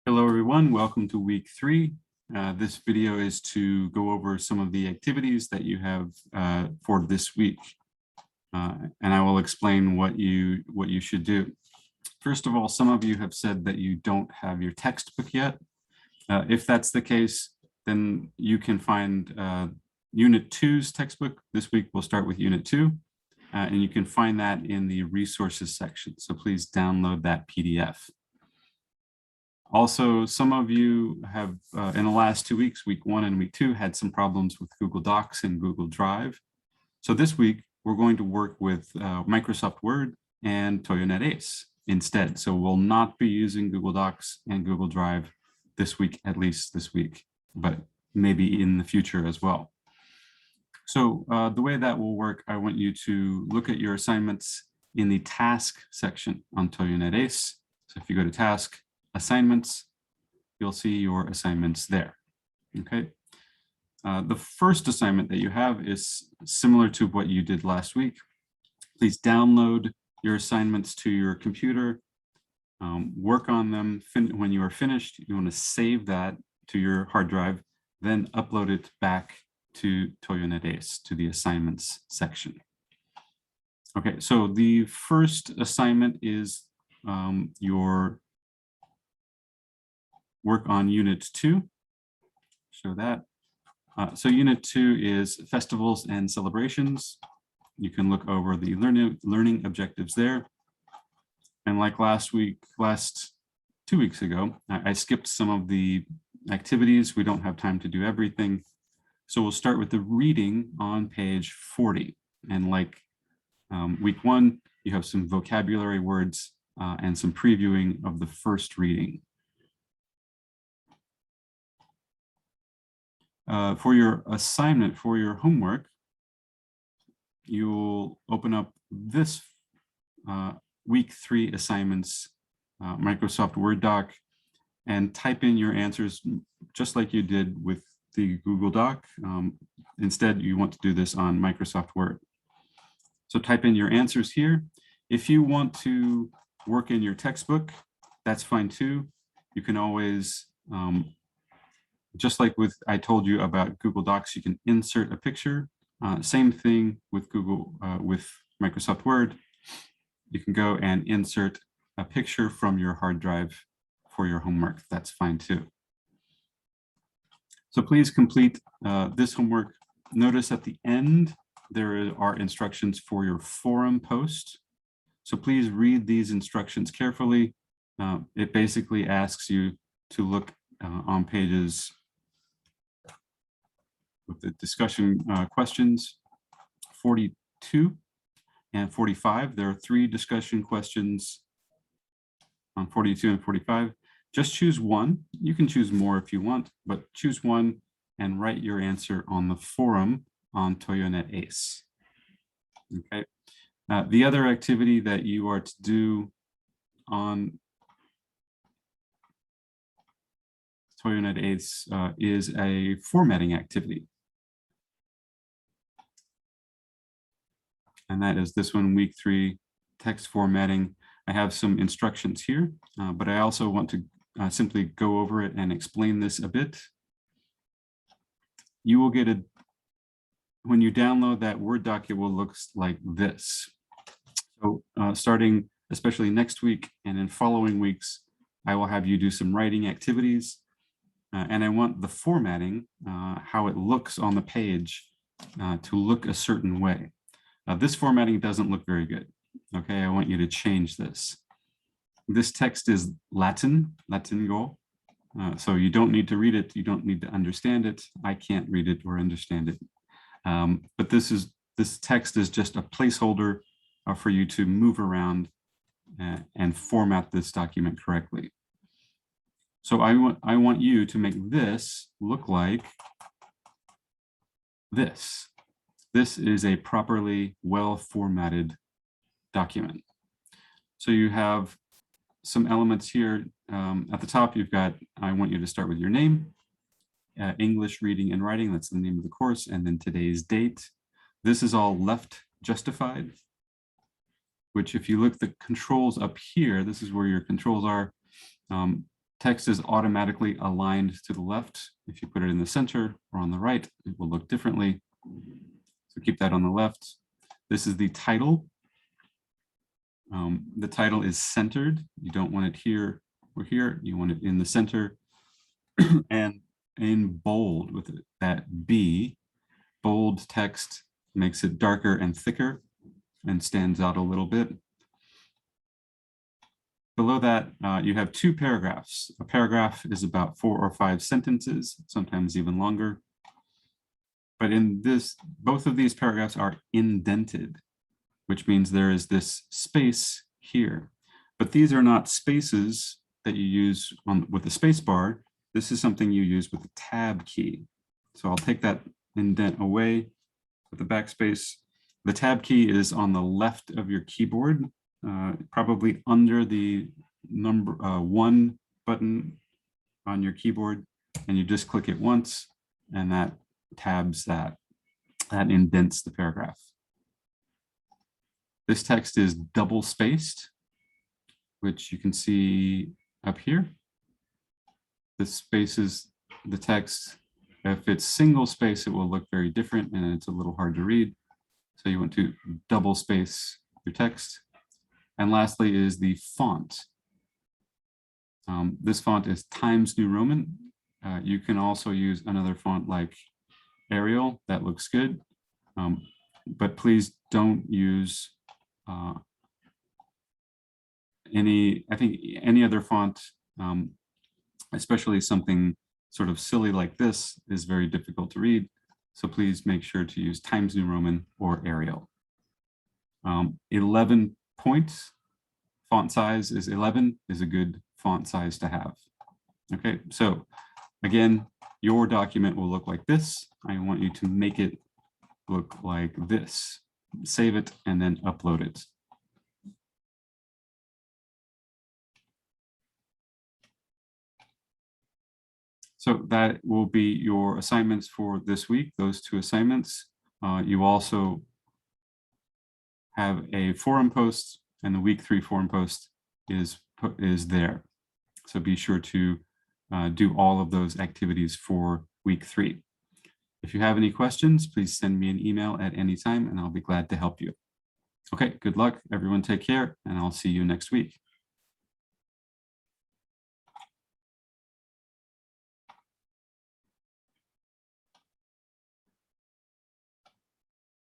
Hello, everyone. Welcome to week 3. This video is to go over some of the activities that you have for this week. And I will explain what you should do. First of all, some of you have said that you don't have your textbook yet. If that's the case, then you can find Unit 2's textbook. This week we'll start with Unit 2, and you can find that in the resources section. So please download that PDF. Also, some of you have, in the last 2 weeks, week 1 and week 2, had some problems with Google Docs and Google Drive. So this week, we're going to work with Microsoft Word and Toyo Ace instead. So we'll not be using Google Docs and Google Drive this week, at least this week, but maybe in the future as well. So the way that will work, I want you to look at your assignments in the task section on Toyo Ace. So if you go to task, assignments, you'll see your assignments there. Okay. The first assignment that you have is similar to what you did last week. Please download your assignments to your computer, work on them. When you are finished, you want to save that to your hard drive, then upload it back to Toyo Ace, to the assignments section. Okay, so the first assignment is your work on Unit 2, show that. So Unit 2 is festivals and celebrations. You can look over the learning objectives there. And like last 2 weeks ago, I skipped some of the activities. We don't have time to do everything. So we'll start with the reading on page 40. And like week 1, you have some vocabulary words and some previewing of the first reading. For your assignment, for your homework, you'll open up this week 3 assignments Microsoft Word doc and type in your answers just like you did with the Google Doc. Instead, you want to do this on Microsoft Word. So type in your answers here. If you want to work in your textbook, that's fine too. You can always just like I told you about Google Docs, you can insert a picture. Same thing with with Microsoft Word. You can go and insert a picture from your hard drive for your homework. That's fine too. So please complete this homework. Notice at the end, there are instructions for your forum post. So please read these instructions carefully. It basically asks you to look on pages with the discussion questions 42 and 45. There are 3 discussion questions on 42 and 45. Just choose one. You can choose more if you want, but choose one and write your answer on the forum on Toyo Ace. Okay. The other activity that you are to do on Toyo Ace is a formatting activity. And that is this one, week 3, text formatting. I have some instructions here, but I also want to simply go over it and explain this a bit. You will get when you download that Word doc, it will look like this. So starting especially next week and in following weeks, I will have you do some writing activities. And I want the formatting, how it looks on the page, to look a certain way. This formatting doesn't look very good. Okay, I want you to change this. This text is Latingo. So you don't need to read it. You don't need to understand it. I can't read it or understand it. But this text is just a placeholder for you to move around and format this document correctly. So I want you to make this look like this. This is a properly well-formatted document. So you have some elements here. At the top, you've got, I want you to start with your name, English reading and writing, that's the name of the course, and then today's date. This is all left justified, which if you look at the controls up here, this is where your controls are. Text is automatically aligned to the left. If you put it in the center or on the right, it will look differently. So keep that on the left. This is the title. The title is centered. You don't want it here or here. You want it in the center and in bold with that B. Bold text makes it darker and thicker and stands out a little bit. Below that, you have two paragraphs. A paragraph is about 4 or 5 sentences, sometimes even longer. But in this, both of these paragraphs are indented, which means there is this space here. But these are not spaces that you use with the space bar. This is something you use with the tab key. So I'll take that indent away with the backspace. The tab key is on the left of your keyboard, probably under the number 1 button on your keyboard, and you just click it once, and that tabs that indents the paragraph. This text is double spaced, which you can see up here. The spaces, the text, if it's single space, it will look very different and it's a little hard to read. So you want to double space your text. And lastly is the font. This font is Times New Roman. You can also use another font like Arial, that looks good. But please don't use any other font, especially something sort of silly like this is very difficult to read. So please make sure to use Times New Roman or Arial. 11 points, font size is 11 is a good font size to have. Okay, so again, your document will look like this. I want you to make it look like this. Save it and then upload it. So that will be your assignments for this week, those 2 assignments. You also have a forum post, and the week 3 forum post is there. So be sure to do all of those activities for week 3. If you have any questions, please send me an email at any time and I'll be glad to help you. Okay, good luck. Everyone take care, and I'll see you next week.